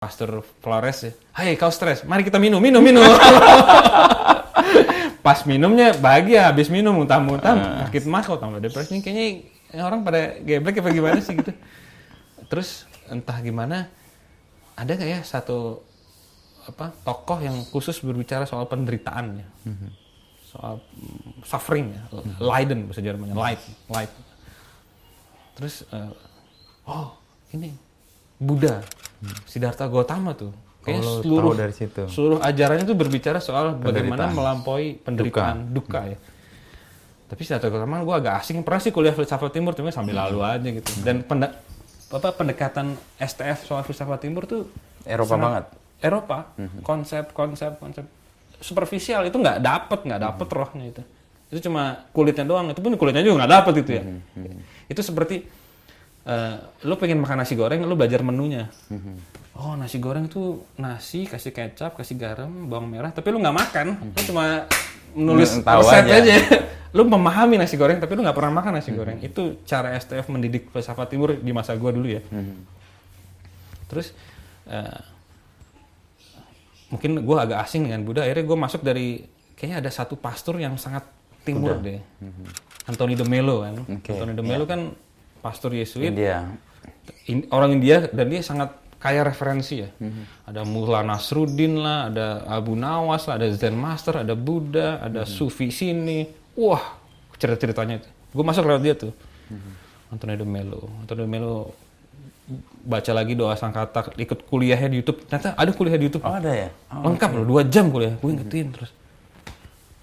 Pastor Flores ya, hai kau stres, mari kita minum. Pas minumnya bahagia, habis minum muntah-muntah, sakit mah kok tambah depresi. Kayaknya orang pada geblek apa gimana sih gitu. Terus entah gimana, ada kayak satu tokoh yang khusus berbicara soal penderitaan ya, soal suffering ya, Leiden bahasa Jermannya, light. Terus ini Buddha, Siddhartha Gautama tuh. Kayak seluruh ajarannya tuh berbicara soal bagaimana melampaui penderitaan, duka ya. Tapi Siddhartha Gautama gue agak asing, pernah sih kuliah filsafat timur, cuma sambil lalu aja gitu. Dan pendekatan STF soal filsafat timur tuh Eropa banget. Eropa, konsep superficial itu nggak dapet rohnya itu. Itu cuma kulitnya doang, itu pun kulitnya juga nggak dapet gitu ya. Itu seperti lu pengen makan nasi goreng, lu belajar menunya. Oh, nasi goreng itu nasi, kasih kecap, kasih garam, bawang merah, tapi lu nggak makan. Lu cuma nulis resep aja. Lu memahami nasi goreng, tapi lu nggak pernah makan nasi goreng. Itu cara STF mendidik filsafat timur di masa gua dulu ya. Terus mungkin gua agak asing dengan Buddha, akhirnya gua masuk dari, kayaknya ada satu pastor yang sangat timur deh. Anthony de Mello kan. Anthony de Mello kan pastor Yesuit, orang India, dan dia sangat kaya referensi ya. Ada Mullah Nasruddin lah, ada Abu Nawas lah, ada Zen Master, ada Buddha, ada Sufi sini. Wah, cerita-ceritanya itu. Gue masuk lewat dia tuh. Anthony de Mello baca lagi doa Sangkata, ikut kuliahnya di YouTube. Ternyata ada kuliah di YouTube. Oh, ada ya? Lengkap loh, 2 jam kuliah. Gue ingetin terus.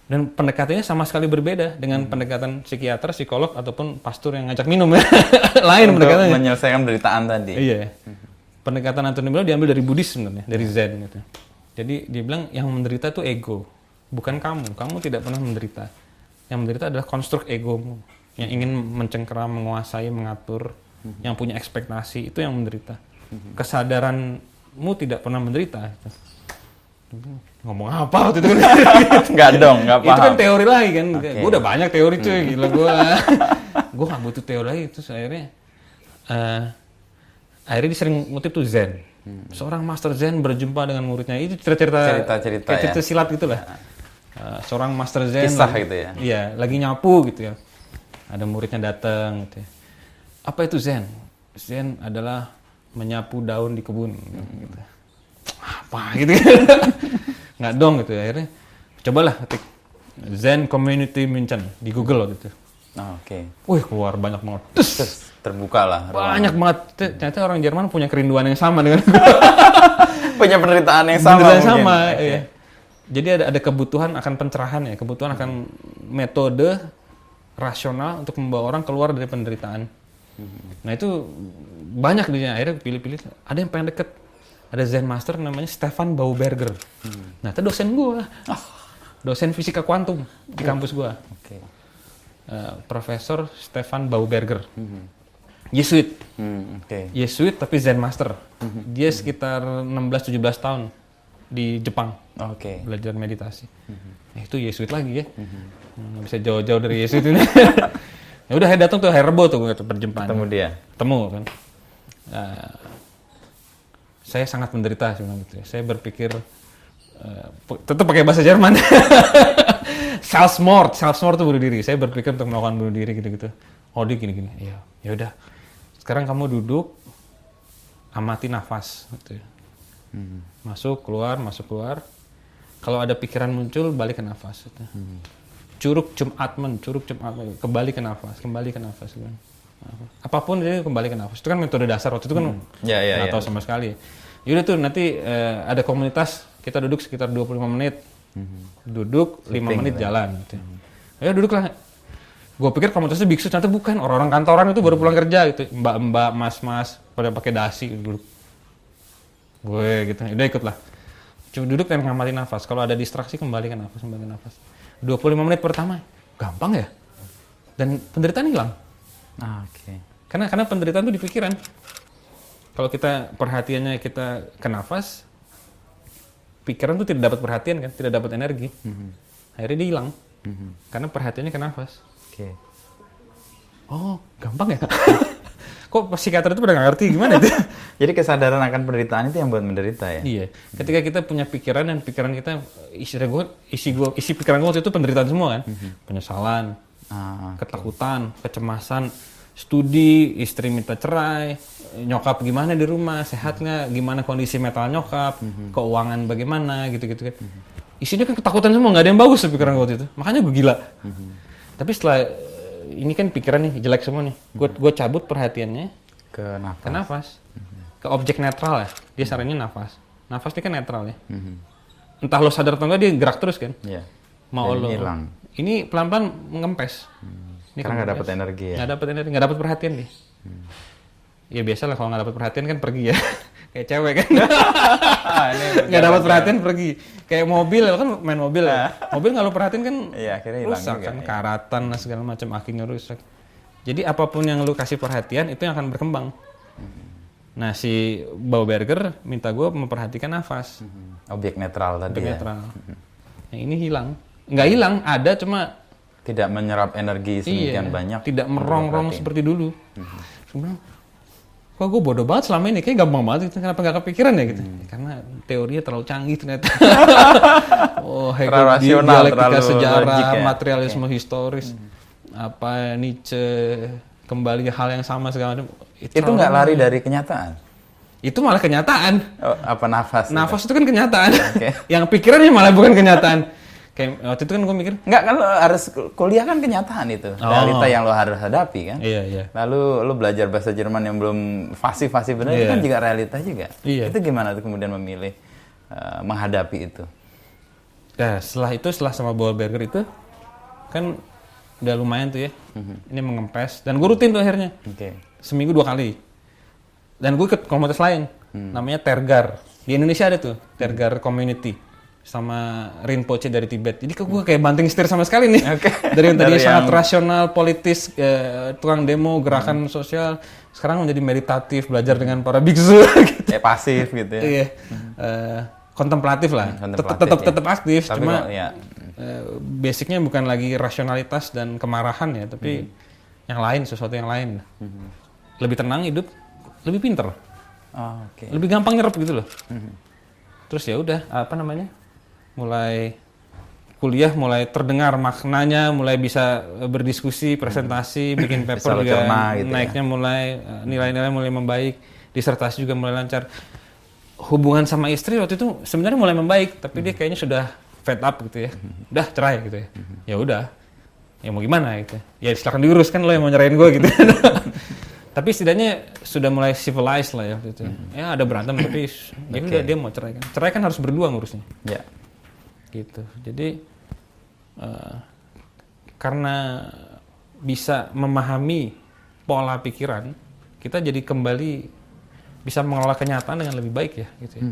Dan pendekatannya sama sekali berbeda dengan pendekatan psikiater, psikolog, ataupun pastor yang ngajak minum ya. Lain pendekatannya. Menyelesaikan penderitaan tadi. Iya. Pendekatan Anthony de Mello diambil dari Buddhis sebenarnya, dari Zen gitu. Jadi dia bilang yang menderita itu ego, bukan kamu. Kamu tidak pernah menderita. Yang menderita adalah konstruk egomu yang ingin mencengkeram, menguasai, mengatur, yang punya ekspektasi, itu yang menderita. Kesadaranmu tidak pernah menderita. Ngomong apa waktu itu kan? Nggak paham. Itu kan teori lagi kan. Gue udah banyak teori cuy, gila gue. Gue nggak butuh teori lagi. Terus akhirnya dia sering ngutip tuh Zen. Seorang master Zen berjumpa dengan muridnya. Itu cerita silat gitu lah. Seorang master Zen. Kisah gitu ya? Iya, lagi nyapu gitu ya. Ada muridnya datang gitu ya. Apa itu Zen? Zen adalah menyapu daun di kebun. Gitu. Apa gitu. Nggak dong gitu ya. Akhirnya cobalah ketik Zen Community München di Google gitu. Wih, keluar banyak banget. Terus terbuka lah. Banyak banget. Ternyata orang Jerman punya kerinduan yang sama dengan gue. Punya penderitaan yang sama. Penderitaan yang sama, iya. Jadi ada kebutuhan akan pencerahan ya, kebutuhan akan metode rasional untuk membawa orang keluar dari penderitaan. Nah itu banyak di akhirnya pilih-pilih. Ada yang pengen deket. Ada Zen Master namanya Stefan Bauberger. Nah itu dosen gue. Dosen fisika kuantum di kampus gue. Profesor Stefan Bauberger. Yesuit. Yesuit tapi Zen Master. Dia sekitar 16-17 tahun di Jepang. Belajar meditasi. Itu Yesuit lagi ya. Nggak bisa jauh-jauh dari Yesuit ini. Ya udah, saya datang tuh hari Rebo tuh perjumpaan. Ketemu kan. Saya sangat menderita sebenarnya gitu ya. Saya berpikir tetap pakai bahasa Jerman. Selbstmord tuh bunuh diri. Saya berpikir untuk melakukan bunuh diri gitu-gitu. Oh, dia gini-gini. Iya, ya udah. Sekarang kamu duduk, amati nafas gitu ya. Masuk keluar. Kalau ada pikiran muncul, balik ke nafas gitu. Curug Jumatmen, kembali ke nafas gitu. Apapun jadi kembali ke nafas. Itu kan metode dasar waktu itu kan nggak tahu sama sekali. Yaudah tuh nanti ada komunitas, kita duduk sekitar 25 menit. Duduk 5 menit jalan gitu. Ya duduklah. Gue pikir komunitasnya biksu, ternyata bukan. Orang-orang kantoran itu baru pulang kerja gitu. Mbak-mbak, mas-mas pada pakai dasi duduk. Gue gitu. Udah ikutlah. Cuma duduk dan ngamati nafas. Kalau ada distraksi kembali ke nafas. 25 menit pertama gampang ya. Dan penderitaan hilang. Karena penderitaan itu di pikiran. Kalau kita perhatiannya kita ke nafas, pikiran itu tidak dapat perhatian kan, tidak dapat energi. Akhirnya dia hilang. Karena perhatiannya ke nafas. Oh, gampang ya. Kok psikiater itu pada nggak ngerti gimana itu? Jadi kesadaran akan penderitaan itu yang buat menderita ya? Iya. Ketika kita punya pikiran dan pikiran kita, isi pikiran gue waktu itu penderitaan semua kan. Penyesalan, ketakutan, kecemasan, studi, istri minta cerai, nyokap gimana di rumah, sehat nggak, gimana kondisi mental nyokap, keuangan bagaimana, gitu-gitu kan. Isinya kan ketakutan semua, nggak ada yang bagus pikiran gue waktu itu. Makanya gue gila. Tapi setelah ini kan pikiran nih jelek semua nih, gue cabut perhatiannya Ke nafas, ke objek netral ya. Dia sarannya nafas. Nafas ini kan netral ya. Entah lo sadar atau enggak dia gerak terus kan. Iya. Mau Dan lo hilang. ini pelan-pelan mengempes. Ini Karena nggak kempes. dapat energi ya. Nggak dapat energi, nggak dapat perhatian dia. Ya biasa lah kalau nggak dapat perhatian kan pergi ya. Kayak cewek kan. Nggak dapat perhatian pergi. Kayak mobil kan main mobil ya. Mobil nggak lo perhatiin kan Iya, akhirnya hilang rusak juga, kan, ya. karatan lah segala macam, akinya rusak. Jadi apapun yang lu kasih perhatian itu yang akan berkembang. Nah si Bauberger minta gue memperhatikan nafas. Objek netral tadi ya. Netral. Yang ini hilang. Nggak hilang, ada cuma Tidak menyerap energi sedemikian banyak. tidak merongrong seperti dulu. Sebenarnya, kok gue bodoh banget selama ini, kayak gampang banget, gitu. Kenapa nggak kepikiran ya gitu? Karena teorinya terlalu canggih ternyata. Oh, Terlalu Hegel, rasional, dialektika terlalu sejarah, logik ya. materialisme historis, apa Nietzsche, kembali hal yang sama segala macam. Itu nggak lari dari kenyataan. Itu malah kenyataan. Oh, apa nafas? Nafas itu kan kenyataan. Oke. Yang pikirannya malah bukan kenyataan. Kayak waktu itu kan gue mikir, Nggak, kan lo harus kuliah kan kenyataan itu. Realita yang lo harus hadapi kan. iya. Lalu lo belajar bahasa Jerman yang belum fasih-fasih benar, itu Iya. kan juga realita juga. Iya. Itu gimana tuh kemudian memilih menghadapi itu? nah setelah sama Bauberger itu, kan udah lumayan tuh ya. Ini mengempes, dan gue rutin tuh akhirnya. Oke. Seminggu 2 kali. Dan gue ikut komunitas lain, namanya Tergar. Di Indonesia ada tuh, Tergar Community. Sama Rinpoche dari Tibet. Jadi gue kayak banting setir sama sekali nih. Oke. Dari yang tadinya Dari sangat yang- rasional, politis, tukang demo, gerakan sosial, sekarang menjadi meditatif, belajar dengan para biksu. Gitu. Pasif gitu ya. Iya. Kontemplatif lah. Kontemplatif, Tetap ya. aktif, Tapi cuma kok, ya. basicnya bukan lagi rasionalitas dan kemarahan ya, tapi yang lain, sesuatu yang lain. Lebih tenang hidup, lebih pinter, Oh, oke. lebih gampang nyerap gitu loh. Terus ya udah, mulai kuliah, mulai terdengar maknanya, mulai bisa berdiskusi, presentasi, bikin Bisa paper lo juga cerna gitu naiknya mulai, nilai-nilai mulai membaik, disertasi juga mulai lancar. Hubungan sama istri waktu itu sebenarnya mulai membaik, tapi dia kayaknya sudah fed up gitu ya, udah cerai gitu ya. Ya udah, ya mau gimana gitu. Ya silakan diurus, kan lo yang mau nyerahin gue gitu. Tapi setidaknya sudah mulai civilized lah ya waktu itu. Ya ada berantem tapi ya udah dia mau cerai kan. Cerai kan harus berdua ngurusnya. Ya. Gitu. Jadi karena bisa memahami pola pikiran, kita jadi kembali bisa mengelola kenyataan dengan lebih baik ya gitu ya.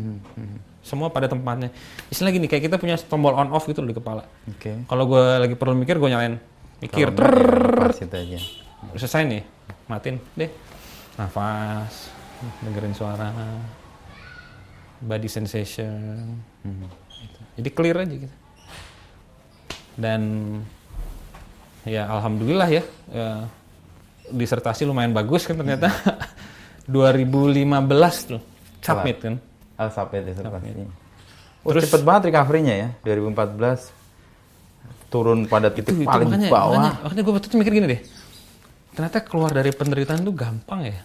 Semua pada tempatnya. Istilah gini, kayak kita punya tombol on off gitu loh di kepala. Oke. Kalau gue lagi perlu mikir, gue nyalain mikir. Pas itu aja. Udah selesai nih, matiin deh. Nafas, dengerin suara, body sensation. Gitu. Jadi clear aja gitu. Dan ya alhamdulillah ya, disertasi lumayan bagus kan ternyata. 2015 tuh submit kan. Submit disertasi. Terus Cepet banget recovery-nya ya. 2014 turun pada titik paling bawah. makanya gue waktu itu mikir gini deh. Ternyata keluar dari penderitaan itu gampang ya.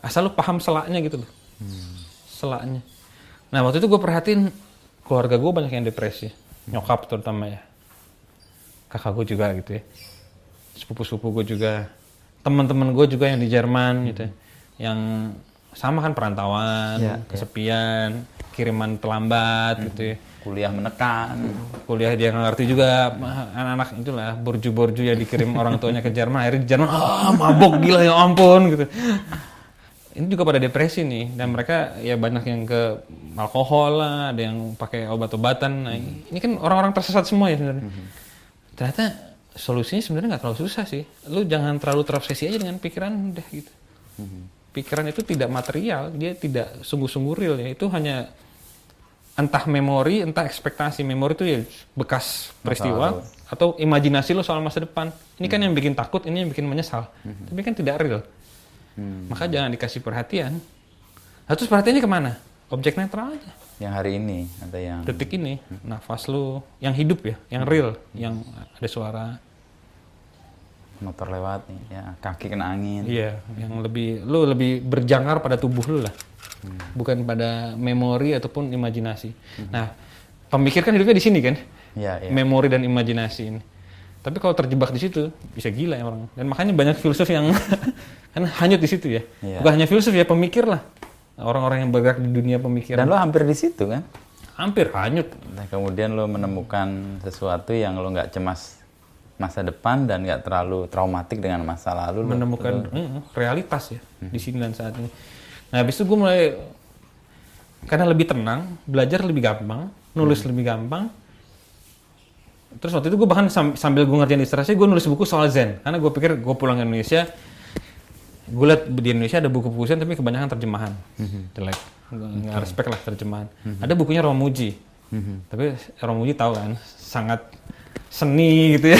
Asal lu paham selaknya gitu loh. Selaknya. Nah waktu itu gue perhatiin keluarga gue banyak yang depresi. Nyokap terutama ya. Kakak gue juga gitu ya. Sepupu-sepupu gue juga. Teman-teman gue juga yang di Jerman gitu ya. Yang sama kan perantauan, kesepian, kiriman terlambat gitu ya. Kuliah menekan. Kuliah dia nggak ngerti juga, anak-anak itulah borju-borju yang dikirim orang tuanya ke Jerman, akhirnya di Jerman mabok gila ya ampun gitu. Ini juga pada depresi nih, dan mereka ya banyak yang ke alkohol lah, ada yang pakai obat-obatan. Nah, ini kan orang-orang tersesat semua ya sebenarnya. Ternyata solusinya sebenarnya nggak terlalu susah sih. Lu jangan terlalu terobsesi aja dengan pikiran udah gitu. Pikiran itu tidak material, dia tidak sungguh-sungguh real ya. Itu hanya entah memori, entah ekspektasi. Memori itu ya bekas peristiwa atau imajinasi lo soal masa depan. Ini kan yang bikin takut, ini yang bikin menyesal. Tapi kan tidak real. Maka jangan dikasih perhatian. Nah, terus perhatiannya kemana? Objek netral aja. Yang hari ini atau yang Detik ini, nafas lu, yang hidup ya, yang real, yang ada suara. motor lewat nih, ya kaki kena angin. Iya, yang lu lebih berjangkar pada tubuh lu lah. Bukan pada memori ataupun imajinasi. Nah, pemikir kan hidupnya di sini kan? Iya, iya. Memori dan imajinasi ini. Tapi kalau terjebak di situ, bisa gila ya orang. Dan makanya banyak filsuf yang kan hanyut di situ ya. Iya. Bukan hanya filsuf ya, pemikir lah. Orang-orang yang bergerak di dunia pemikiran. Dan lo hampir di situ kan? Hampir hanyut. Nah, kemudian lo menemukan sesuatu yang lo nggak cemas masa depan dan nggak terlalu traumatik dengan masa lalu. Menemukan realitas ya di sini dan saat ini. Nah, habis itu gue mulai karena lebih tenang, belajar lebih gampang, nulis lebih gampang. Terus waktu itu gue bahkan sambil gue ngerjain disertasi, gue nulis buku soal Zen. Karena gue pikir gue pulang ke Indonesia, gue liat di Indonesia ada buku-buku Zen tapi kebanyakan terjemahan. Jelek, nggak respect lah terjemahan. Ada bukunya Romuji, tapi Romuji tahu kan, sangat seni gitu ya.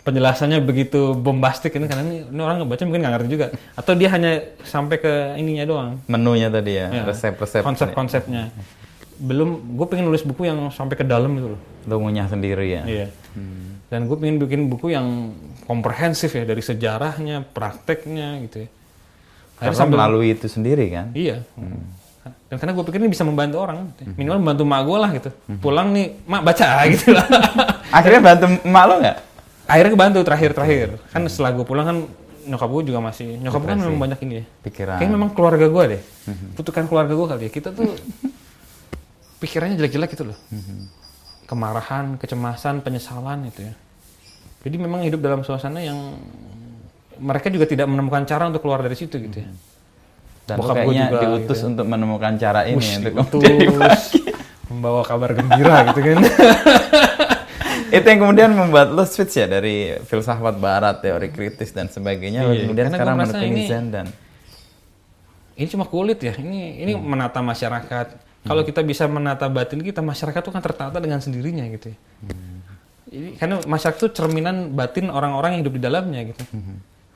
Penjelasannya begitu bombastik ini karena ini orang ngebaca mungkin nggak ngerti juga. Atau dia hanya sampai ke ininya doang. Menunya tadi ya, Ya, resep-resep. konsep-konsepnya. Belum, gue pengen nulis buku yang sampai ke dalam gitu loh. Lo ngunyah sendiri ya. Iya. Dan gue pengen bikin buku yang komprehensif ya, dari sejarahnya, prakteknya gitu ya. Karena melalui itu sendiri kan. Iya. Dan karena gue pikir ini bisa membantu orang, minimal membantu mak gue lah gitu. Pulang nih, mak baca gitu lah. Akhirnya bantu emak lo nggak? Akhirnya kebantu terakhir. Kan setelah gue pulang kan nyokap gue juga masih, nyokap gue kan memang banyak ini ya. Pikiran. Kayaknya memang keluarga gue deh. Kutukan keluarga gue kali ya. Kita tuh pikirannya jelek-jelek gitu loh. Kemarahan, kecemasan, penyesalan gitu ya. Jadi memang hidup dalam suasana yang mereka juga tidak menemukan cara untuk keluar dari situ gitu ya. Dan lo Bokap gua kayaknya juga, diutus gitu. untuk menemukan cara ini Wush, untuk diutus, membawa kabar gembira gitu kan. Itu yang kemudian membuat lo switch ya dari filsafat barat, teori kritis dan sebagainya, Iya, kemudian karena sekarang gua merasa menekuni ini- Zen dan Ini cuma kulit ya. Ini menata masyarakat. Kalau kita bisa menata batin kita, masyarakat tuh kan tertata dengan sendirinya gitu ya. Ini karena masyarakat itu cerminan batin orang-orang yang hidup di dalamnya gitu.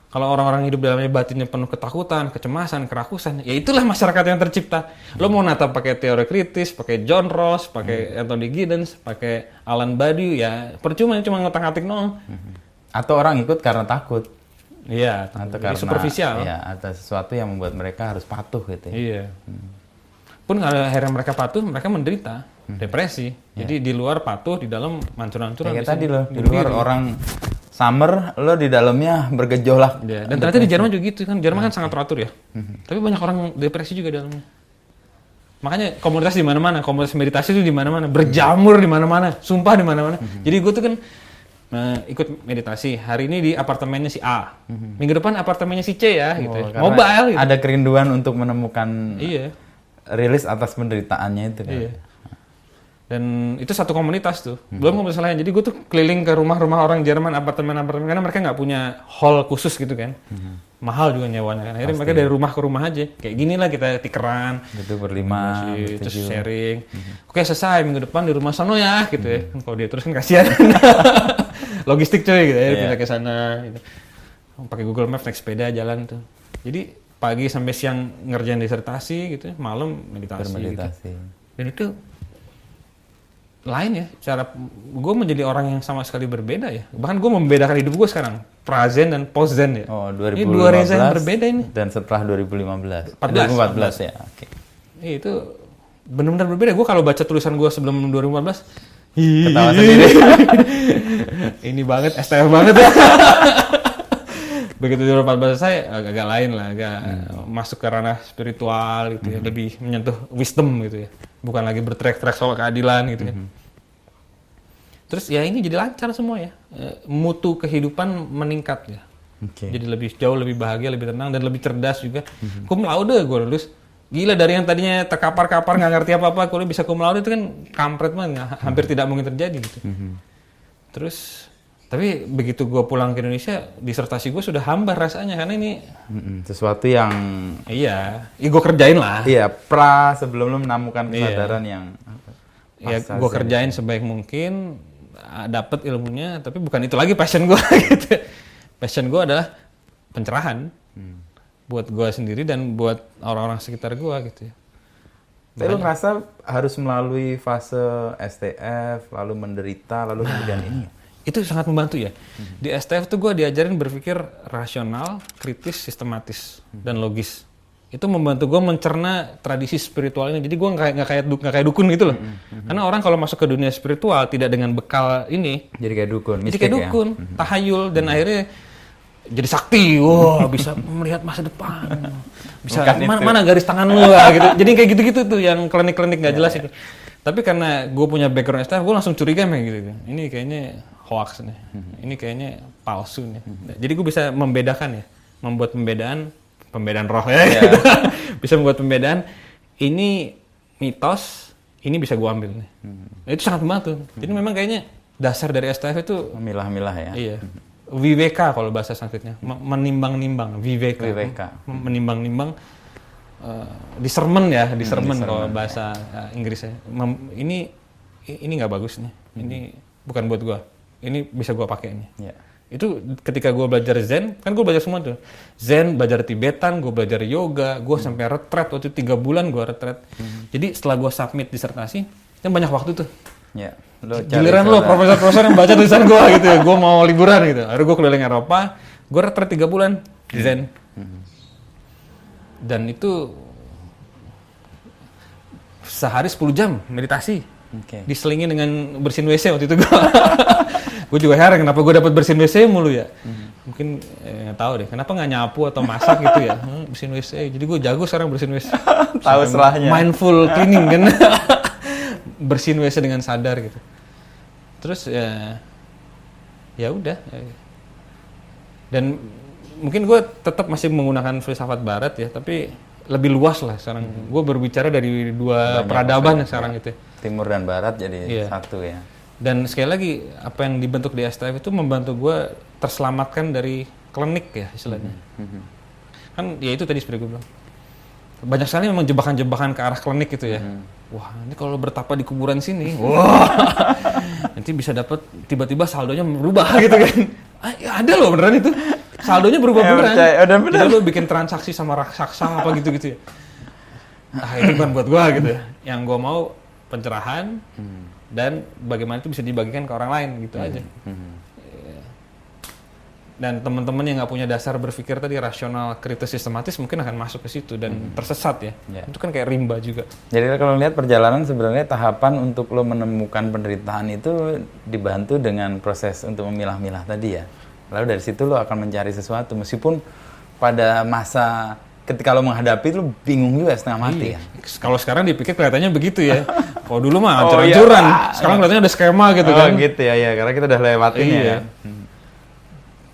Kalau orang-orang hidup dalamnya batinnya penuh ketakutan, kecemasan, kerakusan, ya itulah masyarakat yang tercipta. Lo mau nata pakai teori kritis, pakai John Rawls, pakai Anthony Giddens, pakai Alan Badiou, ya percuma cuma ngotak-ngatik doang. atau orang ikut karena takut Iya, atau jadi karena superficial. ya ada sesuatu yang membuat mereka harus patuh gitu ya. Iya. Pun kalau akhirnya mereka patuh, mereka menderita depresi. Jadi di luar patuh, di dalam mancur-mancuran. Kayak tadi loh, di luar orang summer, lo di dalamnya bergejolak. Ya, dan ternyata di Jerman juga gitu kan. Jerman kan sangat teratur ya. Tapi banyak orang depresi juga dalamnya. Makanya komunitas di mana-mana, komunitas meditasi itu di mana-mana, berjamur di mana-mana, sumpah di mana-mana. Jadi gue tuh kan ikut meditasi. Hari ini di apartemennya si A. Minggu depan apartemennya si C ya gitu. Karena Mobile gitu. ada kerinduan untuk menemukan Iya. rilis atas penderitaannya itu kan. Iya. Dan itu satu komunitas tuh. Belum komunitas lain. Jadi gue tuh keliling ke rumah-rumah orang Jerman, apartemen-apartemen. Karena mereka nggak punya hall khusus gitu kan. Mahal juga nyewanya kan. Akhirnya mereka dari rumah ke rumah aja. Kayak gini lah kita tikeran. Gitu berlima, Terus bertujuh. sharing. Oke selesai minggu depan di rumah sono ya gitu ya. Kalau dia terus kan kasihan. Logistik coy gitu ya. Pindah ke sana gitu. Pakai Google Maps naik sepeda jalan tuh. Jadi pagi sampai siang ngerjain disertasi gitu. Malam meditasi. Bermeditasi. Gitu. Dan itu lain ya, cara gue menjadi orang yang sama sekali berbeda ya. Bahkan gue membedakan hidup gue sekarang, pra-zen dan post-zen ya. Oh, Ini dua 2015 reza yang berbeda ini. dan setelah 2015. 14 ya, oke. Itu benar-benar berbeda. Gue kalau baca tulisan gue sebelum 2015, Ketawa sendiri. ini banget, STF banget ya. Begitu 2014 saya agak lain lah, agak masuk ke ranah spiritual gitu ya, lebih menyentuh wisdom gitu ya. Bukan lagi berteriak-teriak soal keadilan gitu ya. Terus ya ini jadi lancar semua ya. Mutu kehidupan meningkat ya. Oke. Jadi jauh lebih bahagia, lebih tenang dan lebih cerdas juga. Cum laude gue lulus. Gila dari yang tadinya terkapar-kapar nggak ngerti apa-apa, kalau bisa cum laude itu kan kampret banget, hampir tidak mungkin terjadi gitu. Terus tapi begitu gue pulang ke Indonesia, disertasi gue sudah hambar rasanya karena ini Sesuatu yang gue kerjain lah. iya, sebelum lo menemukan kesadaran yang Ya gue kerjain sebaik mungkin, dapat ilmunya, tapi bukan itu lagi passion gue gitu. Passion gue adalah pencerahan. buat gue sendiri dan buat orang-orang sekitar gue gitu ya. Tapi lu ngerasa harus melalui fase STF, lalu menderita, lalu kemudian ini? Itu sangat membantu ya. Di STF tuh gue diajarin berpikir rasional, kritis, sistematis, dan logis. Itu membantu gue mencerna tradisi spiritual ini. Jadi gue nggak kayak dukun gitu loh. Karena orang kalau masuk ke dunia spiritual tidak dengan bekal ini. Jadi kayak dukun, Jadi kayak dukun, tahayul, dan akhirnya jadi sakti. Wah, bisa melihat masa depan. Bisa mana garis tangan lu lah gitu. Jadi kayak gitu-gitu tuh yang klinik-klinik nggak jelas itu. Tapi karena gue punya background STF, gue langsung curiga nih gitu. Ini kayaknya hoax nih. Ini kayaknya palsu nih. Jadi gue bisa membedakan ya, membuat pembedaan roh ya. Gitu. Bisa membuat pembedaan. Ini mitos, ini bisa gue ambil nih. Itu sangat membantu. Jadi memang kayaknya dasar dari STF itu memilah-milah ya. Iya. Viveka kalau bahasa Sanskritnya, menimbang-nimbang, viveka. Menimbang-nimbang, discernment ya, discernment kalau bahasa Inggrisnya. Ini nggak bagus nih, ini bukan buat gua, ini bisa gua pakai nih. Itu ketika gua belajar Zen, kan gua belajar semua tuh, Zen, belajar Tibetan, gua belajar yoga, gua sampai retret waktu 3 bulan gua retret. Jadi setelah gua submit disertasi, kan banyak waktu tuh. Giliran lo profesor-profesor yang baca tulisan gue gitu ya, gue mau liburan gitu. Akhirnya gue keliling Eropa, gue retret 3 bulan di Zen. Dan itu sehari 10 jam meditasi. Diselingin dengan bersihin WC waktu itu gue. Gue juga heran kenapa gue dapat bersihin WC mulu ya. Mungkin nggak tahu deh, kenapa nggak nyapu atau masak gitu ya. Bersihin WC, jadi gue jago sekarang bersihin WC. Tahu selahnya. Mindful cleaning kan. Bersihin WC dengan sadar gitu. Terus ya udah. Dan mungkin gue tetap masih menggunakan filsafat barat ya, tapi lebih luas lah sekarang. Gue berbicara dari dua peradaban sekarang gitu. Timur dan barat jadi satu ya. Dan sekali lagi apa yang dibentuk di STF itu membantu gue terselamatkan dari klinik ya istilahnya. Kan ya itu tadi seperti gue bilang. Banyak sekali memang jebakan-jebakan ke arah klinik gitu ya. Wah, ini kalau bertapa di kuburan sini, wah, nanti bisa dapat tiba-tiba saldonya berubah gitu kan. Ada loh beneran itu. Saldonya berubah beneran. Jadi lo bikin transaksi sama raksasa apa gitu-gitu ya. Itu bukan buat gua gitu ya. Yang gua mau pencerahan dan bagaimana itu bisa dibagikan ke orang lain gitu aja. Dan teman-teman yang nggak punya dasar berpikir tadi rasional, kritis, sistematis mungkin akan masuk ke situ dan tersesat ya. Itu kan kayak rimba juga. Jadi kalau lihat perjalanan sebenarnya tahapan untuk lo menemukan penderitaan itu dibantu dengan proses untuk memilah-milah tadi ya. Lalu dari situ lo akan mencari sesuatu meskipun pada masa ketika lo menghadapi lo bingung juga setengah mati ya. Kalau sekarang dipikir kelihatannya begitu ya. Kalau dulu mah hancur-hancuran. Sekarang kelihatannya ada skema gitu kan. Oh gitu ya, karena kita udah lewatin ya.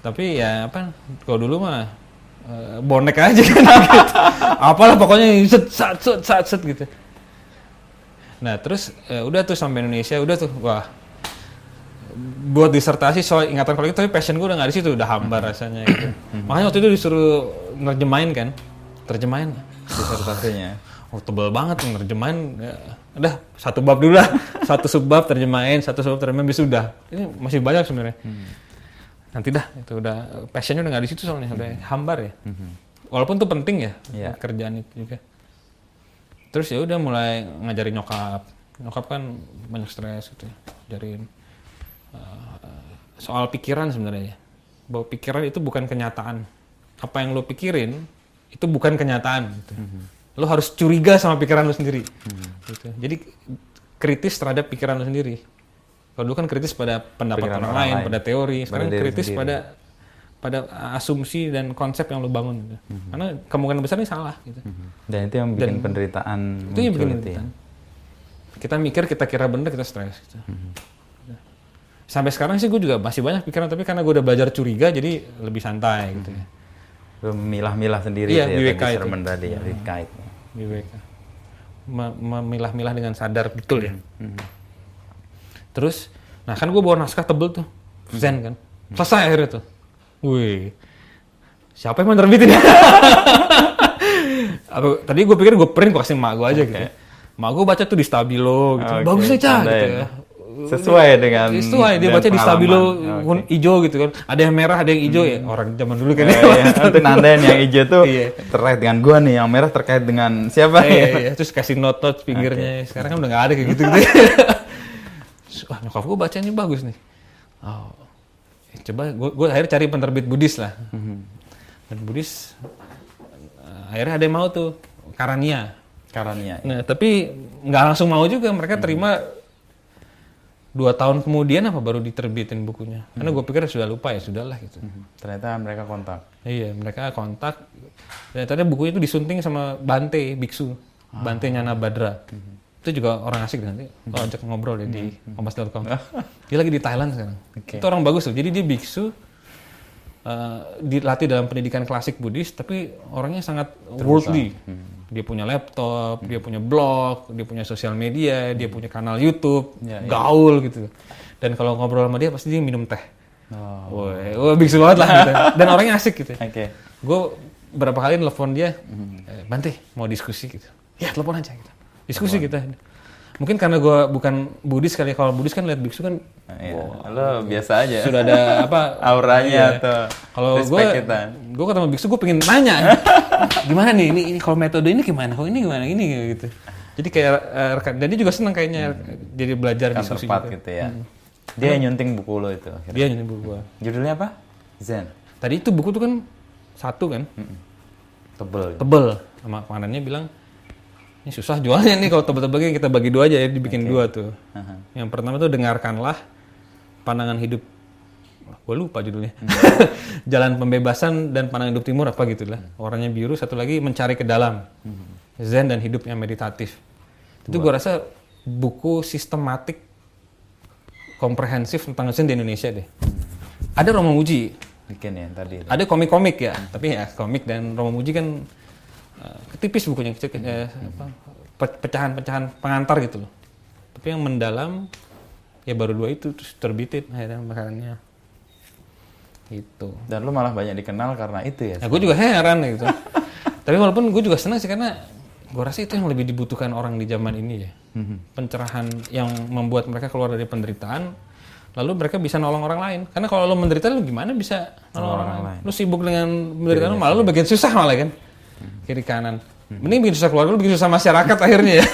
Tapi ya apa, kalau dulu mah bonek aja kan gitu. Apalah pokoknya set gitu. Nah terus udah tuh sampai Indonesia, udah tuh wah buat disertasi soal ingatan kolektif, tapi passion gue udah nggak di situ, udah hambar rasanya gitu. Makanya waktu itu disuruh nerjemahin kan, terjemahin disertasinya. Oh tebel banget nerjemahin, ya. Udah satu bab dulu lah, satu subbab terjemahin, bisa udah. Ini masih banyak sebenarnya. Nanti dah itu udah passionnya udah nggak di situ soalnya udah hambar ya. Walaupun tuh penting ya kerjaan itu juga. Terus ya udah mulai ngajarin nyokap kan banyak stres gitu, ajarin soal pikiran sebenarnya, bahwa pikiran itu bukan kenyataan. Apa yang lo pikirin itu bukan kenyataan gitu. Lo harus curiga sama pikiran lo sendiri gitu. Jadi kritis terhadap pikiran lo sendiri. Kalau dulu kan kritis pada pendapat orang lain, pada teori. Sekarang kritis pada asumsi dan konsep yang lo bangun. Gitu. Karena kemungkinan besar ini salah. Gitu. Dan itu yang bikin penderitaan. Itu yang bikin penderitaan. Kita mikir, kita kira benar, kita stres. Gitu. Sampai sekarang sih gue juga masih banyak pikiran, tapi karena gue udah belajar curiga, jadi lebih santai. Gitu. Lo milah-milah sendiri ya, Viveka itu. Tadi ya, Viveka itu. Viveka. Memilah-milah dengan sadar, betul ya. Terus, nah kan gue bawa naskah tebel tuh, Zen kan, selesai akhirnya tuh. Wih, siapa yang mau nerbitin ya? Tadi gue pikir gue print, gue kasih emak gue aja gitu. Emak gue baca tuh di Stabilo gitu, bagus aja gitu ya. sesuai dengan sesuai dia baca di stabilo hijau gitu kan. Ada yang merah, ada yang hijau ya. Orang zaman dulu kan. Nanti nandain yang hijau tuh terkait dengan gua nih, yang merah terkait dengan siapa iya. Terus kasih note pinggirnya. Sekarang kan udah nggak ada kayak gitu. Wah, nyokap gua bacanya bagus nih. Oh, coba gua akhirnya cari penerbit Buddhis lah. Dan Buddhis akhirnya ada yang mau tuh Karania. Nah, tapi nggak langsung mau juga, mereka terima 2 tahun kemudian apa baru diterbitin bukunya. Karena gue pikir sudah lupa ya, sudahlah gitu. Ternyata mereka kontak. Iya, mereka kontak. Dan ternyata bukunya itu disunting sama Bante Biksu, Bante Nyana Badra. Itu juga orang asik nanti. Kalau ajak ngobrol deh di kompas.com. Dia lagi di Thailand sekarang. Itu orang bagus tuh. Jadi dia biksu, dilatih dalam pendidikan klasik Buddhis, tapi orangnya sangat worldly. Dia punya laptop, dia punya blog, dia punya sosial media, dia punya kanal YouTube, gaul gitu. Dan kalau ngobrol sama dia pasti dia minum teh. Wah, biksu banget lah gitu. Dan orangnya asik gitu. Gue berapa kali nelfon dia, Bante mau diskusi gitu. Ya telepon aja gitu. Diskusi kita. Mungkin karena gue bukan Buddhis kali ya. Kalau Buddhis kan lihat biksu kan, lo biasa aja. Sudah ada apa auranya atau kalau gue ketemu biksu gue pengen nanya gimana nih ini kalau metode ini gimana, ini gimana ini gitu. Jadi kayak dan dia juga senang kayaknya jadi belajar diskusi gitu ya. Dia nyunting buku lo itu akhirnya. Dia nyunting buku gue. Judulnya apa? Zen. Tadi itu buku tuh kan satu kan, tebel. Sama penganannya bilang ini susah jualnya nih, kalau tebel-tebelnya kita bagi 2 aja ya, dibikin 2 tuh. Yang pertama tuh dengarkanlah pandangan hidup. Gue lupa judulnya. Jalan Pembebasan dan Pandangan Hidup Timur apa gitu lah. Warnanya biru. Satu lagi Mencari ke Dalam. Zen dan Hidup yang Meditatif. Itu gue rasa buku sistematik komprehensif tentang Zen di Indonesia deh. Ada Romo Muji. Bikin ya tadi. Ada komik-komik ya. Tapi ya komik dan Romo Muji kan tipis bukunya, pecahan-pecahan pengantar gitu loh. Tapi yang mendalam ya baru 2 itu, terus terbitin akhirnya makanannya gitu. Dan lu malah banyak dikenal karena itu ya? Nah, gue juga heran gitu. Tapi walaupun gue juga senang sih, karena gue rasa itu yang lebih dibutuhkan orang di zaman ini ya. Pencerahan yang membuat mereka keluar dari penderitaan, lalu mereka bisa nolong orang lain. Karena kalau lo menderita, lo gimana bisa nolong orang lain? Lo sibuk dengan penderitaan lo, malah lo bagian susah malah kan. Kiri kanan. Mending bikin susah keluarga, lu bikin susah masyarakat akhirnya ya.